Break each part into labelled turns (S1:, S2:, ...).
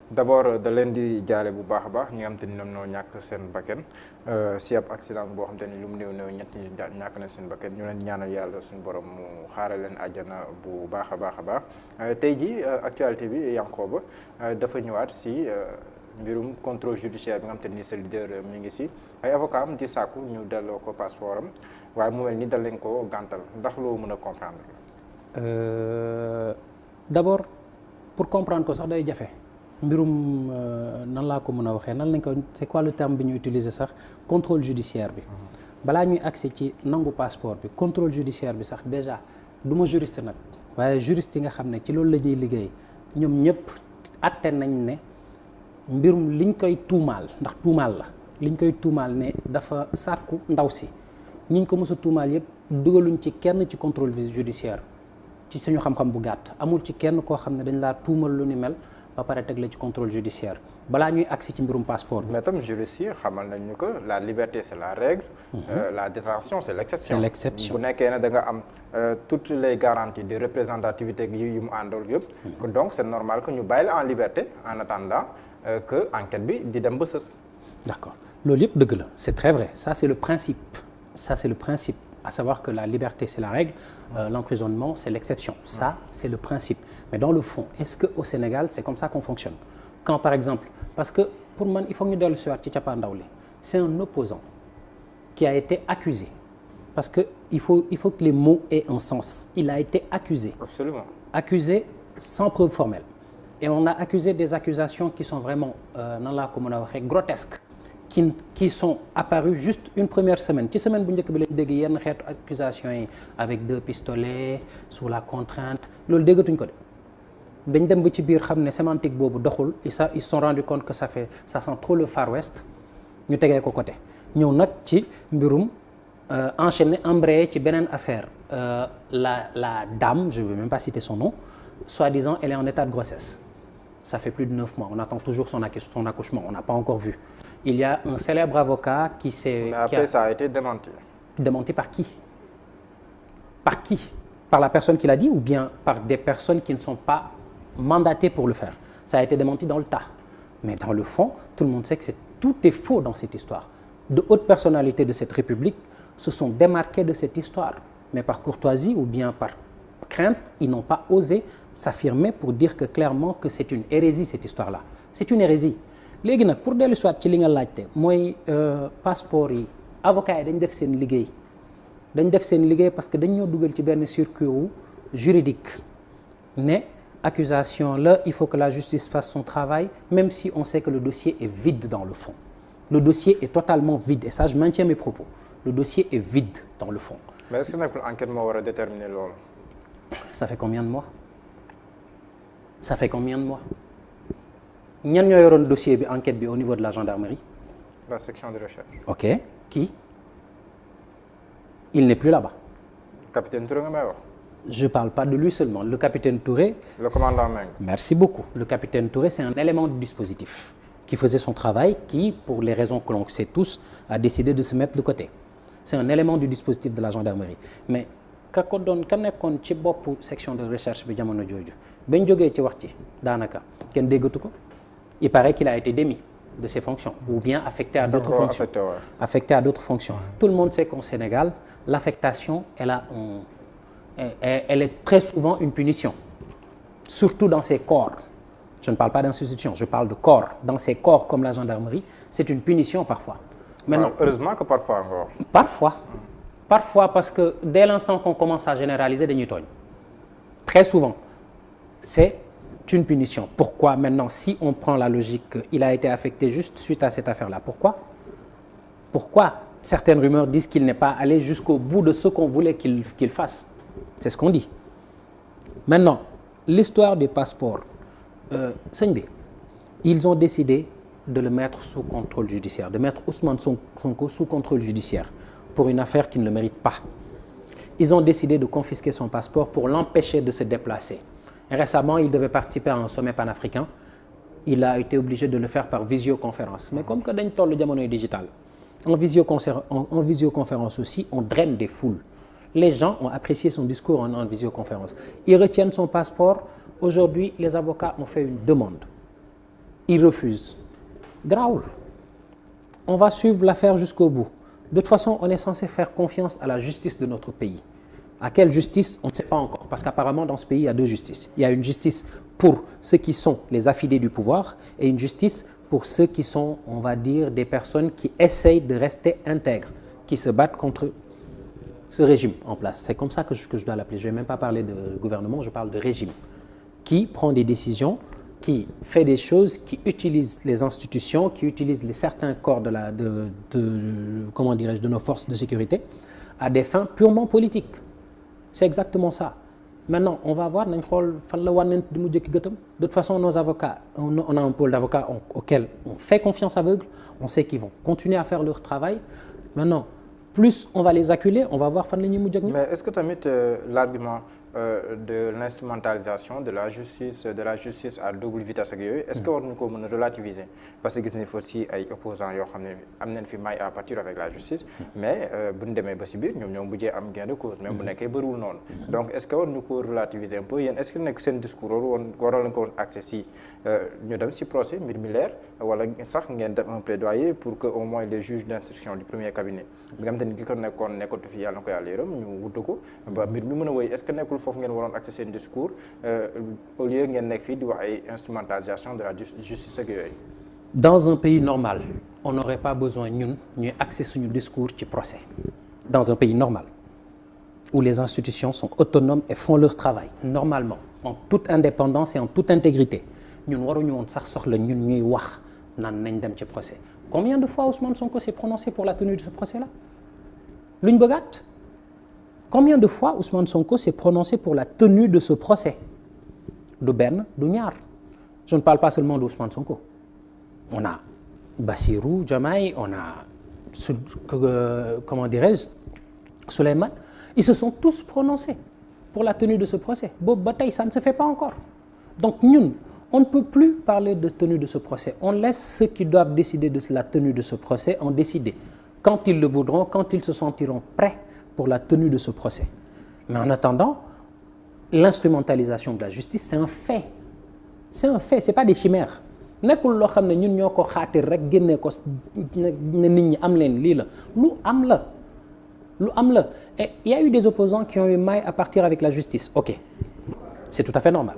S1: d'abord da leen di jaale bu baax a baax ñi nga xam te ni ñoom ñoo ñàkk seen bakkan si ab accident boo xam te ni lu mu néew néew ñett ñi ñàkk na seen bakkan ñu leen ñaanal yàlla suñu borom mu xaaral leen àjjana bu baax a baax a baax tey ji actualité bi Yankhoba dafa ñëwaat si mbirum contrôle judiciaire bi nga xam te ni sa leader mi ngi si ay avocat am di sàkku ñu delloo ko passeport am waaye mu mel ni dal leen ko gàntal ndax loo mën a comprendre.
S2: D'abord pour comprendre ko sax day jafe mbirum nan laa ko mën a waxee nan lañ ko c'est quoi le terme bi ñu utiliser sax contrôle judiciaire bi balaa ñuy accès ci nangu passeport bi contrôle judiciaire bi sax déjà du ma juriste nag waaye juriste yi nga xam ne ci loolu la ñuy liggéey ñoom ñëpp atte nañ ne mbirum liñ koy tuumaal ndax tuumaal la liñ koy tuumaal ne dafa sàkku ndaw si ñiñ ko mës a tuumaal yëpp dugaluñ ci kenn ci contrôle judiciaire ci suñu xam-xam bu gàtt amul ci kenn koo xam ne dañ laa tuumal lu ni mel ba pare teg la ci contrôle judiciaire balaa ñuy agsi ci mbirum passeport bi.
S1: mais tam juriste yi xamal nañ ñu que la liberté c'est la règle. La détention c'est l'exception.
S2: C'est l'exception
S1: bu nekkee ne da nga am toutes les garanties de représentativité yu mu àndal yëpp. donc c'est normal que ñu bàyyi la en liberté en attendant que enquête bi di dem ba sës.
S2: D'accord loolu yëpp dëgg la c'est très vrai ça c'est le principe à savoir que la liberté c'est la règle, l'emprisonnement c'est l'exception. Ça c'est le principe. Mais dans le fond, est-ce que au Sénégal c'est comme ça qu'on fonctionne? Quand par exemple, parce que pour man il faut ñu dellu si waat ci cappaandaw li, c'est un opposant qui a été accusé. Parce que il faut que les mots aient un sens. Il a été accusé.
S1: Absolument.
S2: Accusé sans preuve formelle. Et on a accusé des accusations qui sont vraiment nan laa ko mën a waxee grotesques. Qui sont apparus juste une première semaine ci semaine bu njëkk bi lañ dégg yenn xeetu accusations yi avec 2 pistolets sous la contrainte loolu déggatuñ ko de dañ dem ba ci biir xam ne sémantique boobu doxul ils se sont rendu compte que ça sent trop le Far West ñu tegee ko côté ñëw nag ci mbirum enchaîner embrayé ci beneen affaire la dame je veux même pas citer son nom soi-disant elle est en état de grossesse ça fait plus de 9 mois on attend toujours son accouchement on n'a pas encore vu. Il y a un célèbre avocat qui s'est...
S1: Mais après, ça a été démenti.
S2: Démenti par qui? Par qui? Par la personne qui l'a dit ou bien par des personnes qui ne sont pas mandatées pour le faire? Ça a été démenti dans le tas. Mais dans le fond, tout le monde sait que tout est faux dans cette histoire. De hautes personnalités de cette République se sont démarquées de cette histoire. Mais par courtoisie ou bien par crainte, ils n'ont pas osé s'affirmer pour dire que clairement que c'est une hérésie cette histoire-là. C'est une hérésie. léegi nag pour dellu soit ci li nga laajte mooy passeport yi avocats yi dañ def seen liggéey parce que dañ ñoo dugal ci benn circuit juridique ne accusation là il faut que la justice fasse son travail même si on sait que le dossier est vide dans le fond le dossier est totalement vide et ça je maintiens mes propos le dossier est vide dans le fond.
S1: Mais est-ce que nekkul enquête moo war a déterminer loolu.
S2: Ça fait combien de mois. ñan ñoo yoroon dossier bi enquête bi au niveau de la gendarmerie.
S1: La section de recherche.
S2: Ok qui? Il n'est plus là-bas.
S1: Capitaine Touré nga may wax.
S2: Je parle pas de lui seulement le capitaine Touré.
S1: Le commandant Meng.
S2: Merci beaucoup. Le capitaine Touré c'est un élément du dispositif qui faisait son travail qui pour les raisons que l'on sait tous a décidé de se mettre de côté. C'est un élément du dispositif de la gendarmerie mais ka nekkoon ci boppu section de recherche bi jamono jooju bañ jógee ci wax ci daanaka kenn déggatu ko. Il paraît qu'il a été démis de ses fonctions ou bien affecté à d'autres fonctions. Affecté à d'autres fonctions. Tout le monde sait qu'au Sénégal, l'affectation, elle est très souvent une punition. Surtout dans ces corps. Je ne parle pas d'institutions, je parle de corps. Dans ces corps comme la gendarmerie, c'est une punition parfois. Maintenant,
S1: heureusement que parfois encore.
S2: Parfois parce que dès l'instant qu'on commence à généraliser dañuy tooñ. Très souvent, c'est une punition. Pourquoi maintenant, si on prend la logique, il a été affecté juste suite à cette affaire-là? Pourquoi certaines rumeurs disent qu'il n'est pas allé jusqu'au bout de ce qu'on voulait qu'il fasse? C'est ce qu'on dit. Maintenant, l'histoire des passeports, sëñ bi, ils ont décidé de le mettre sous contrôle judiciaire, de mettre Ousmane Sonko sous contrôle judiciaire pour une affaire qu'il ne mérite pas. Ils ont décidé de confisquer son passeport pour l'empêcher de se déplacer. Et récemment, il devait participer à un sommet panafricain. Il a été obligé de le faire par visioconférence. Mais comme que dañ toll jamonoy digital, en visioconférence aussi, on draine des foules. Les gens ont apprécié son discours en visioconférence. Ils retiennent son passeport. Aujourd'hui, les avocats ont fait une demande il refuse. Grawul. On va suivre l'affaire jusqu'au bout. De toute façon, on est censé faire confiance à la justice de notre pays. À quelle justice? On ne sait pas encore, parce qu'apparemment dans ce pays, il y a deux justices. Il y a une justice pour ceux qui sont les affidés du pouvoir et une justice pour ceux qui sont, on va dire, des personnes qui essayent de rester intègres, qui se battent contre ce régime en place. C'est comme ça que je dois l'appeler. Je ne vais même pas parler de gouvernement, je parle de régime, qui prend des décisions, qui fait des choses, qui utilise les institutions, qui utilise certains corps comment dirais-je, de nos forces de sécurité à des fins purement politiques. C'est exactement ça. Maintenant, on va voir, de toute façon, nos avocats, on a un pôle d'avocats auquel on fait confiance aveugle, on sait qu'ils vont continuer à faire leur travail. Maintenant, plus on va les acculer, on va voir fan la ñuy mujj ak ñoom.
S1: Mais est-ce que tamit l'argument de l'instrumentalisation de la justice à double vitesse ak yooyu est-ce que war nañu ko mën a relativiser parce que gis nañu fa aussi ay opposants yoo xam ne am nañ fi maille à partir avec la justice mais bu ñu demee ba si biir ñoom ñoo mujjee am gain de cause même bu nekkee bëriwul noonu donc est-ce que war nañu ko relativiser un peu yéen est-ce que nekk seen discours waroon nañu ko woon accès si ñu dem si procès mbir mi leer wala sax ngeen def un plaidoyer pour que au moins les juges d'instruction du premier cabinet bi nga xam te ni ki ko nekkoon nekkatu fi yàlla na ko yàlla yërëm ñu wutu ko ba mbir mi mën a wéy est-ce que nekkul foofu ngeen waroon accès seen discours au lieu ngeen nekk fii di wax ay instrumentalisation de la justice ak yooyu.
S2: Dans un pays normal on n'aurait pas besoin ñun ñuy accès suñu discours ci procès. Dans un pays normal où les institutions sont autonomes et font leur travail normalement en toute indépendance et en toute intégrité ñun waruñu woon sax soxla ñun ñuy wax naan nañ dem ci procès. Combien de fois Ousmane Sonko s'est prononcé pour la tenue de ce procès-là? Luñ bëggaat? Combien de fois Ousmane Sonko s'est prononcé pour la tenue de ce procès? Du benn, du ñaar. Je ne parle pas seulement d'Ousmane Sonko. On a Bassirou Diomaye, on a comment dirais-je, Souleymane. Ils se sont tous prononcés pour la tenue de ce procès. Boobu ba tey ça ne se fait pas encore. Donc ñun on ne peut plus parler de tenue de ce procès. On laisse ceux qui doivent décider de la tenue de ce procès en décider quand ils le voudront, quand ils se sentiront prêts pour la tenue de ce procès. Mais en attendant, l'instrumentalisation de la justice, c'est un fait. C'est un fait, c'est pas des chimères. Nekkul loo xam ne ñun ñoo ko xaatir rek génne ko ne nit ñi am leen lii la lu am la lu am la. Et il y a eu des opposants qui ont eu maille à partir avec la justice. OK, c'est tout à fait normal.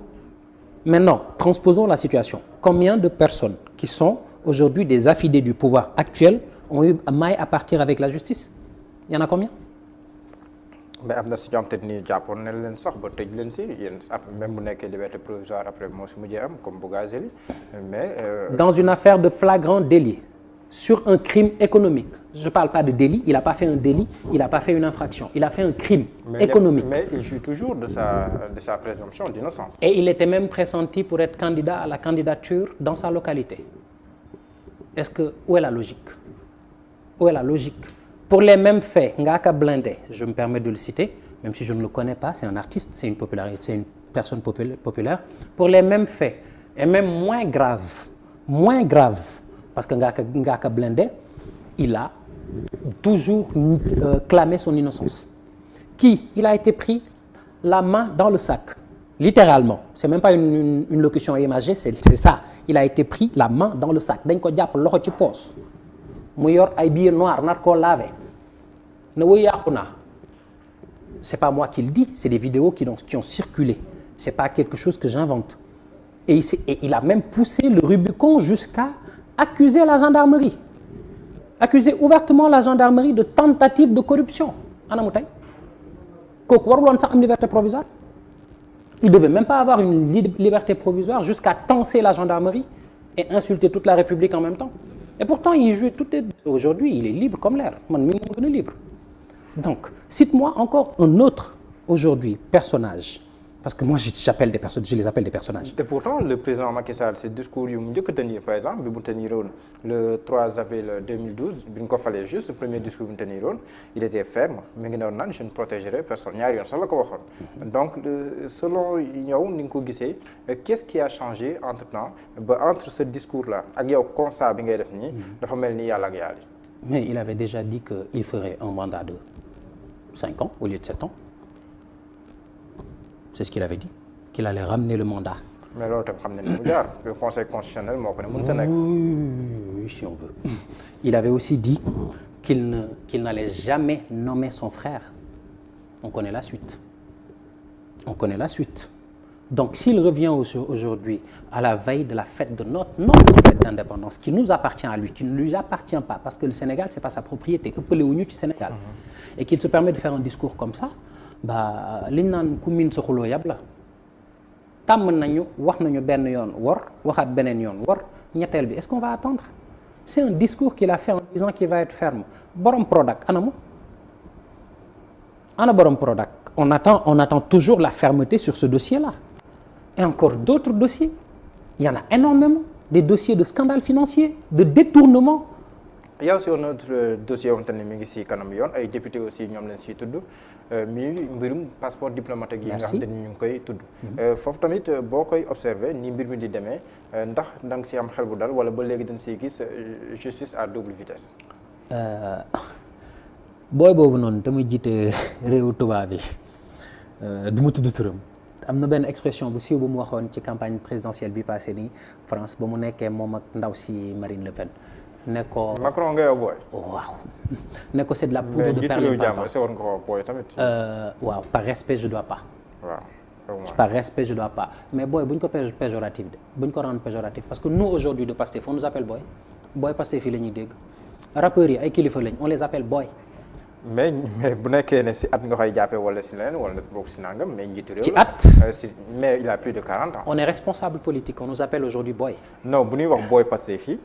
S2: Maintenant, transposons la situation. Combien de personnes qui sont aujourd'hui des affidés du pouvoir actuel ont eu maille à partir avec la justice? Il y en a combien?
S1: mais am na si ñoom peut-être ni jàppoon nañ leen sax ba tëj leen si yéen même bu nekkee liberté provisoire après moo si mujjee am comme Bougazelli mais.
S2: Dans une affaire de flagrant délit sur un crime économique. Je ne parle pas de délit, il n'a pas fait un délit, il n'a pas fait une infraction, il a fait un crime économique.
S1: Mais il jouit toujours de sa présomption d'innocence. Et
S2: il était même pressenti pour être candidat à la candidature dans sa localité. Où est la logique? Où est la logique? Pour les mêmes faits, Ngaaka Blindé, je me permets de le citer, même si je ne le connais pas, c'est un artiste, c'est une personne populaire. Pour les mêmes faits, et même moins grave, parce que Ngaaka Blindé, il a toujours clamé son innocence. Il a été pris la main dans le sac, littéralement. C'est même pas une locution imagée, c'est ça. Il a été pris la main dans le sac. Dañ ko jàpp loxo ci poos mu yor ay billets noirs nar koo lavé ne woy yàqu naa. C'est pas moi qui le dis, c'est des vidéos qui ont circulé. C'est pas quelque chose que j'invente. Et il a même poussé le Rubicon jusqu'à accuser la gendarmerie. Accuser ouvertement la gendarmerie de tentative de corruption. Anamu tey kooku warul woon sax am liberté provisoire. Il devait même pas avoir une liberté provisoire jusqu'à tancer la gendarmerie et insulter toute la République en même temps. Et pourtant, il joue aujourd'hui, il est libre comme l'air. Man mi moo gën a libre. Donc, cite-moi encore un autre aujourd'hui personnage. Parce que moi, j'appelle des personnes, je les appelle des personnages.
S1: Et pourtant, le président Macky Sall, ses discours yu mu njëkk a tenir, par exemple, bi mu teniroon le 3 avril 2012, bi ñu ko falee juste le premier discours bi mu teniroon, il était ferme, mi ngi doon naan je ne protégerai personne ñaari yoon sax la ko waxoon. Donc, selon yow ni nga ko gisee, qu'est-ce qui a changé entre-temps ba entre ce discours-là ak yow constat bi ngay def nii, dafa mel ni yàlla ak yàlla.
S2: Mais il avait déjà dit qu'il ferait un mandat de 5 ans au lieu de 7 ans. C'est ce qu'il avait dit, qu'il allait ramener le mandat
S1: mais loolu tam xam nañ ne mu jaar le conseil constitutionnel moo ko ne mënut a nekk.
S2: Oui, si on veut. Il avait aussi dit qu'il n'allait jamais nommer son frère. On connaît la suite. On connaît la suite. Donc, s'il revient aujourd'hui à la veille de la fête de notre fête d'indépendance, qui nous appartient à lui, qui ne lui appartient pas, parce que le Sénégal, c'est pas sa propriété, ëppale wuñu ci Sénégal, et qu'il se permet de faire un discours comme ça, bah liñ naan ku min sa xuloo yab la. tàmm nañu wax nañu benn yoon wor waxaat beneen yoon wor ñetteel bi est-ce qu'on va attendre? C'est un discours qu'il a fait en disant qu'il va être ferme. Borom Prodac anamu ana borom Prodac. On attend toujours la fermeté sur ce dossier-là. Et encore d'autres dossiers. Il y en a énormément. Des dossiers de scandale financier, de détournement.
S1: Il y a aussi un autre dossier wante ne mi ngi si kanam yoon ay député aussi ñoom leen siy tudd mi mbirum passeport diplomatique yi nga xam ne ñu ngi koy tudd. foofu tamit boo koy observé ni mbir mi di demee ndax da nga si am xel bu dal wala ba léegi dañ siy gis justice à double vitesse.
S2: booy boobu noonu tamit jiite réewu tubaab bi du ma tudd turam. am na benn expression bu siiw bu mu waxoon ci campagne présidentielle bi passé nii France ba mu nekkee moom ak ndaw si Marine Le Pen. ne ko
S1: Macron nga yow booy.
S2: waaw ne ko c'est de la poudre de perlimpinpin.
S1: war nga ko booy tamit.
S2: waaw par respect je dois pas.
S1: waaw
S2: par respect je dois pas mais booy bu ñu ko péjoratif de bu ñu ko rendre péjoratif parce que nous aujourd'hui de Pastef on nous appelle booy booy Pastef yi la ñuy dégg rappeurs yi ay kilifa lañ on les appelle booy.
S1: mais bu nekkee ne si at nga koy jàppee wala si leneen wala bokk si nangam mais njiitu réew
S2: ci at
S1: mais il a plus de 40 ans.
S2: on est responsable politique on nous appelle aujourd'hui boy.
S1: non bu ñuy wax booy Pastef yi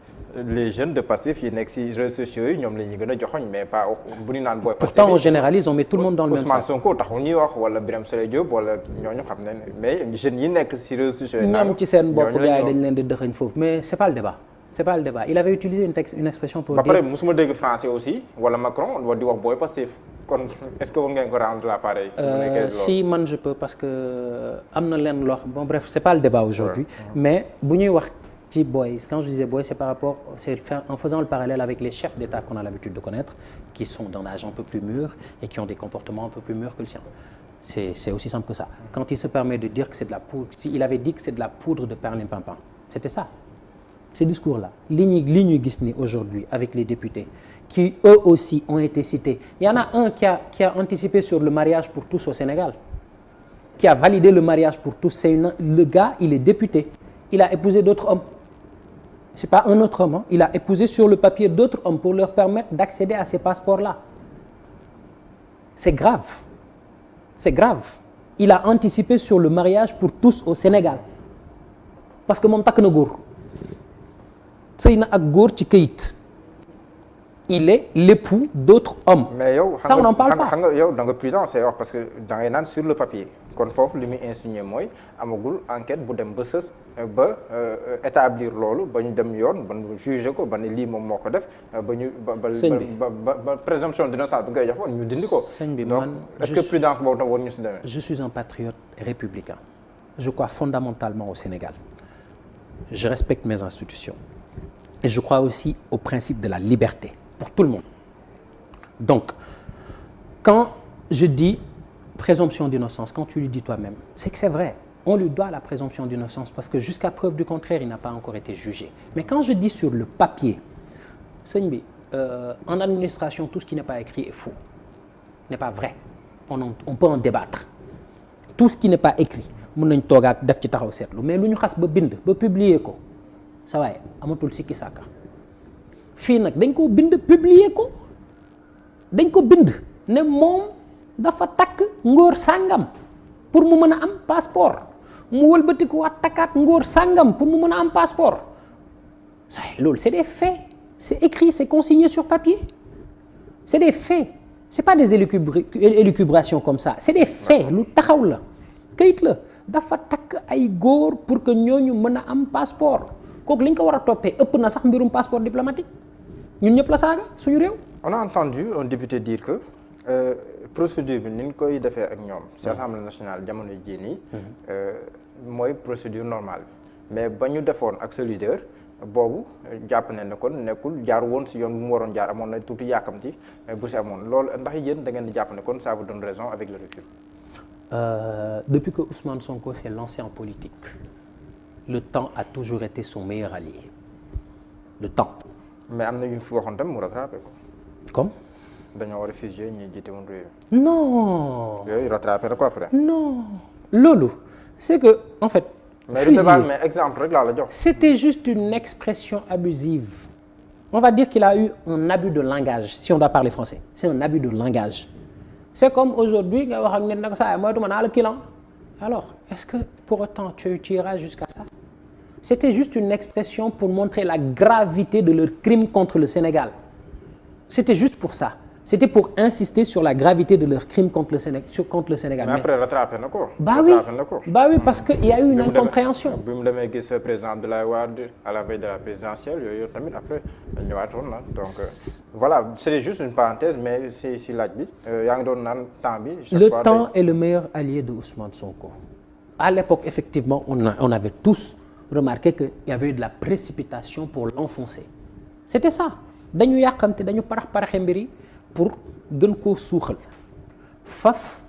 S1: les jeunes de Pastef yi nekk si réseaux sociaux yi ñoom la ñuy gën a joxoñ mais pas bu ñu naan booy. Pastef
S2: pourtant on généralise on met tout le monde dans le même sac.
S1: Ousmane Sonko taxul ñuy wax wala Birame Souleye Diop wala ñooñu xam ne mais jeunes yi nekk si réseaux sociaux yi.
S2: ñoom ci seen bopp gars yi dañ leen di dëxëñ foofu mais c'est pas le débat. C'est pas le débat il avait utilisé une expression pour dire.
S1: ba pare musuma dégg français aussi wala Macron di wax booy Pastef kon est-ce que war ngeen ko rendre la pareil.
S2: si man je peux parce que am na leen loo bon bref c'est pas le débat aujourd'hui mais bu ñuy wax ci boy quand je disais boy c'est par rapport c'est en faisant le parallèle avec les chefs d'État qu'on a l'habitude de connaître qui sont d'un âge un peu plus mûr et qui ont des comportements un peu plus mûrs que le sien. C'est aussi simple que ça. Quand il se permet de dire que c'est de la poudre, il avait dit que c'est de la poudre de perlimpinpin. C'était ça. Ces discours-là, li ñuy gis ni aujourd'hui avec les députés qui eux aussi ont été cités. Il y en a un qui a anticipé sur le mariage pour tous au Sénégal, qui a validé le mariage pour tous. Le gars, il est député. Il a épousé d'autres hommes. C'est pas un autre homme, hein. Il a épousé sur le papier d'autres hommes pour leur permettre d'accéder à ces passeports-là. C'est grave. C'est grave. Il a anticipé sur le mariage pour tous au Sénégal. Parce que moom takk na góor. sëy na ak góor ci këyit. Il est l'époux d'autres hommes.
S1: mais yow
S2: ça on n'en parle pas.
S1: xam nga yow da nga prudent c'est wax parce que da ngay naan sur le papier kon foofu li muy insinué mooy amagul enquête bu dem ba sës ba établir loolu ba ñu dem yoon ba ñu juger ko ba ne lii moom moo ko def ba ñu ba présomption d'innocence bi ngay jox woon ñu dindi ko.
S2: sëñ bi
S1: donc
S2: man
S1: est-ce que prudence boobu tam war ñu si demee.
S2: Je suis un patriote républicain. Je crois fondamentalement au Sénégal. Je respecte mes institutions. Et je crois aussi au principe de la liberté pour tout le monde. Donc, quand je dis présomption d'innocence, quand tu le dis toi-même, c'est que c'est vrai. On lui doit la présomption d'innocence parce que jusqu'à preuve du contraire, il n'a pas encore été jugé. Mais quand je dis sur le papier, sëñ bi, en administration, tout ce qui n'est pas écrit est faux, n'est pas vrai. On peut en débattre. Tout ce qui n'est pas écrit, mën nañ toogaat def ci taxaw seetlu mais lu ñu xas ba bind ba publier ko sa waaye amatul sikki sàkka fii nag dañ ko bind publier ko dañ ko bind ne moom dafa takk ngóor sàngam pour mu mën a am passeport mu wëlbati ko waat takkaat ngóor sàngam pour mu mën a am passeport sa waaye loolu c'est des faits c'est écrit c'est consigné sur papier c'est des faits c'est pas des élucubrations comme ça c'est des faits lu taxaw la kayit la dafa takk ay góor pour que ñooñu mën a am passeport kooku li ñu ko war a toppee ëpp na sax mbirum passeport diplomatique ñun ñëpp la saaga suñu réew.
S1: On a entendu un député dire que procédure bi ni ñu koy defee ak ñoom ci Assemblée nationale jamono jii nii mooy procédure normale bi mais ba ñu defoon ak solidaire boobu jàpp ne ne kon nekkul jaar woon ci yoon bu mu waroon jaar amoon na tuuti yàkkamti bu ci amoon loolu ndax yéen da ngeen di jàpp ne kon ça vous donne raison avec le recul.
S2: Depuis que Ousmane Sonko s'est lancé en politique le temps a toujours été son meilleur allié le temps.
S1: mais am na yu fi waxoon tam mu rattrapé ko.
S2: comme.
S1: dañoo war a fusiller ñi jiite woon réew.
S2: non.
S1: yooyu rattrapé na ko après.
S2: non loolu c'est que en fait.
S1: mais exemple rek laa la jox.
S2: C'était juste une expression abusive. On va dire qu'il a eu un abus de langage si on doit parler français. C'est un abus de langage. C'est comme aujourd'hui nga wax ak nit nag saa moytu ma naa la kilan. Alors est-ce que pour autant tu iras jusqu'à ça? C'était juste une expression pour montrer la gravité de leur crime contre le Sénégal. C'était juste pour ça. C'était pour insister sur la gravité de leur crime contre le Sénégal.
S1: Mais après rattrapé na ko.
S2: Bah oui, parce que il y a eu une incompréhension.
S1: bi mu demee gis président Abdoulaye Wade à la veille de la présidentielle yooyu tamit après ñëwaatoon na donc voilà c'était juste une parenthèse mais si laaj bi yaa ngi doon naan temps bi.
S2: Le temps est le meilleur allié de Ousmane Sonko. À l'époque effectivement on avait tous remarqué que il y avait eu de la précipitation pour l'enfoncer. C'était ça dañu yàqamte dañu parax mbir yi pour gën koo suuxal faf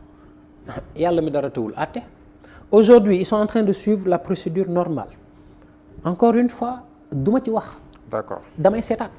S2: yàlla mi dara tawul àtte. Aujourd'hui ils sont en train de suivre la procédure normale encore une fois duma ci wax.
S1: D'accord.
S2: damay seetaan.